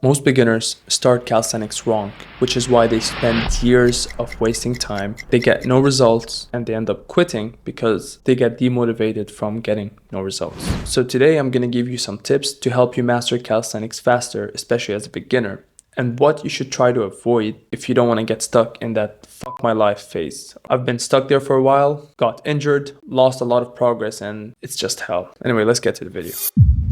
Most beginners start calisthenics wrong, which is why they spend years of wasting time. They get no results and they end up quitting because they get demotivated from getting no results. So today I'm going to give you some tips to help you master calisthenics faster, especially as a beginner, and what you should try to avoid if you don't want to get stuck in that fuck my life phase. I've been stuck there for a while, got injured, lost a lot of progress, and it's just hell. Anyway, let's get to the video.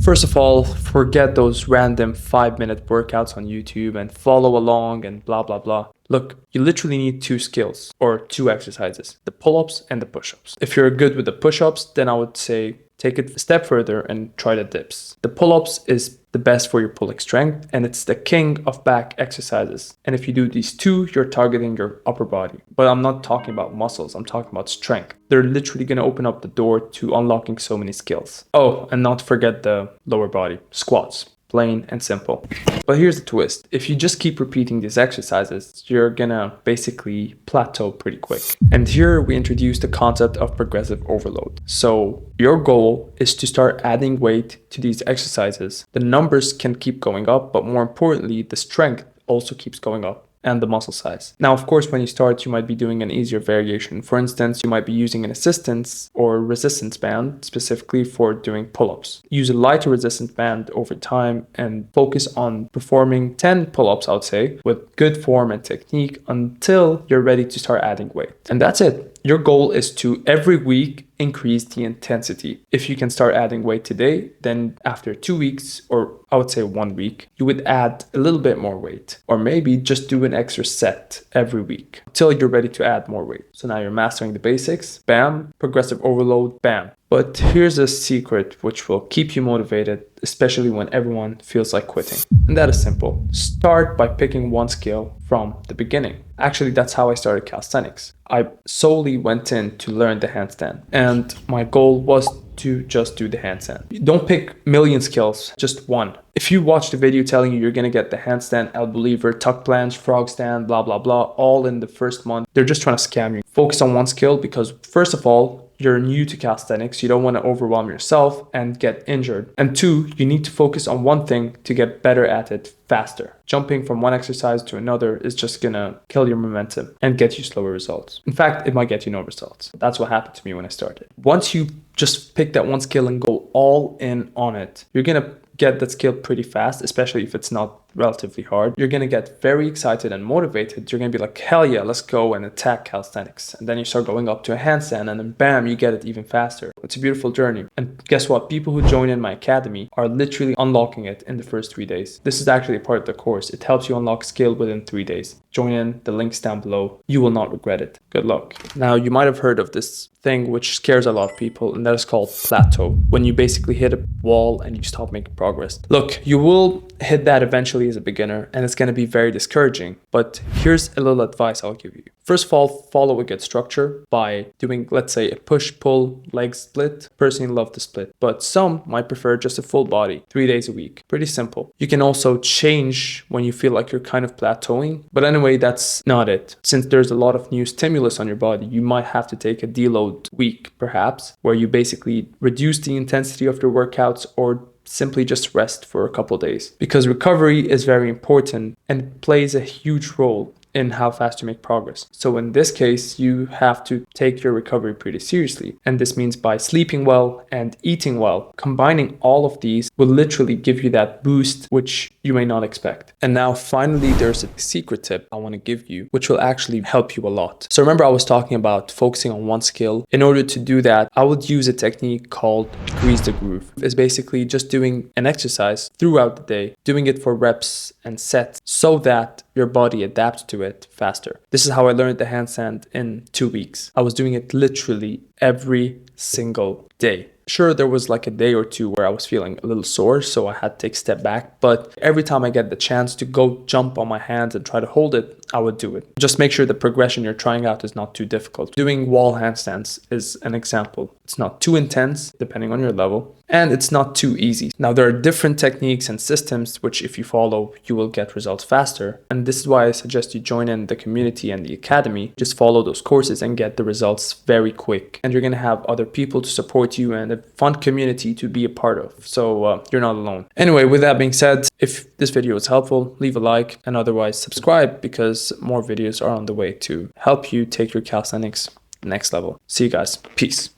First of all, forget those random 5-minute workouts on YouTube and follow along and blah blah blah. Look, you literally need two skills or two exercises, the pull-ups and the push-ups. If you're good with the push-ups, then I would say take it a step further and try the dips. The pull-ups is the best for your pulling strength and it's the king of back exercises. And if you do these two, you're targeting your upper body. But I'm not talking about muscles, I'm talking about strength. They're literally going to open up the door to unlocking so many skills. Oh, and not to forget the lower body, squats. Plain and simple. But here's the twist. If you just keep repeating these exercises, you're gonna basically plateau pretty quick. And here we introduce the concept of progressive overload. So your goal is to start adding weight to these exercises. The numbers can keep going up, but more importantly, the strength also keeps going up and the muscle size. Now, of course, when you start, you might be doing an easier variation. For instance, you might be using an assistance or resistance band specifically for doing pull-ups. Use a lighter resistance band over time and focus on performing 10 pull-ups, I would say, with good form and technique until you're ready to start adding weight. And that's it. Your goal is to every week increase the intensity. If you can start adding weight today, then after 2 weeks, or I would say 1 week, you would add a little bit more weight, or maybe just do an extra set every week until you're ready to add more weight. So now you're mastering the basics, bam, progressive overload, bam. But here's a secret which will keep you motivated, especially when everyone feels like quitting. And that is simple. Start by picking one skill from the beginning. Actually, that's how I started calisthenics. I solely went in to learn the handstand, and my goal was to just do the handstand. Don't pick million skills, just one. If you watch the video telling you you're gonna get the handstand, elbow lever, tuck planche, frog stand, blah blah blah, all in the first month, they're just trying to scam you. Focus on one skill because first of all, you're new to calisthenics, you don't want to overwhelm yourself and get injured. And two, you need to focus on one thing to get better at it faster. Jumping from one exercise to another is just gonna kill your momentum and get you slower results. In fact, it might get you no results. That's what happened to me when I started. Once you just pick that one skill and go all in on it, you're gonna get that skill pretty fast, especially if it's not relatively hard. You're gonna get very excited and motivated. You're gonna be like, hell yeah, let's go and attack calisthenics. And then you start going up to a handstand and then bam, you get it even faster. It's a beautiful journey. And guess what? People who join in my academy are literally unlocking it in the first 3 days. This is actually a part of the course. It helps you unlock skill within 3 days. Join in, the link's down below. You will not regret it. Good luck. Now, you might have heard of this thing which scares a lot of people, and that is called plateau. When you basically hit a wall and you stop making progress. Look, you will hit that eventually as a beginner, and it's going to be very discouraging. But here's a little advice I'll give you. First of all, follow a good structure by doing, let's say, a push-pull leg split. Personally love the split, but some might prefer just a full body, 3 days a week. Pretty simple. You can also change when you feel like you're kind of plateauing. But anyway, that's not it. Since there's a lot of new stimulus on your body, you might have to take a deload week, perhaps, where you basically reduce the intensity of your workouts or simply just rest for a couple days, because recovery is very important and plays a huge role in how fast you make progress. So in this case, you have to take your recovery pretty seriously. And this means by sleeping well and eating well, combining all of these will literally give you that boost, which you may not expect. And now finally, there's a secret tip I want to give you, which will actually help you a lot. So remember I was talking about focusing on one skill. In order to do that, I would use a technique called grease the groove. It's basically just doing an exercise throughout the day, doing it for reps and sets so that your body adapts to it faster. This is how I learned the handstand in 2 weeks. I was doing it literally every single day. Sure, there was like a day or two where I was feeling a little sore, so I had to take a step back. But every time I get the chance to go jump on my hands and try to hold it, I would do it. Just make sure the progression you're trying out is not too difficult. Doing wall handstands is an example. It's not too intense, depending on your level, and it's not too easy. Now, there are different techniques and systems which if you follow, you will get results faster. And this is why I suggest you join in the community and the academy. Just follow those courses and get the results very quick. And you're going to have other people to support you, and a fun community to be a part of. So you're not alone. Anyway, with that being said, if this video was helpful, leave a like, and otherwise subscribe, because more videos are on the way to help you take your calisthenics next level. See you guys. Peace.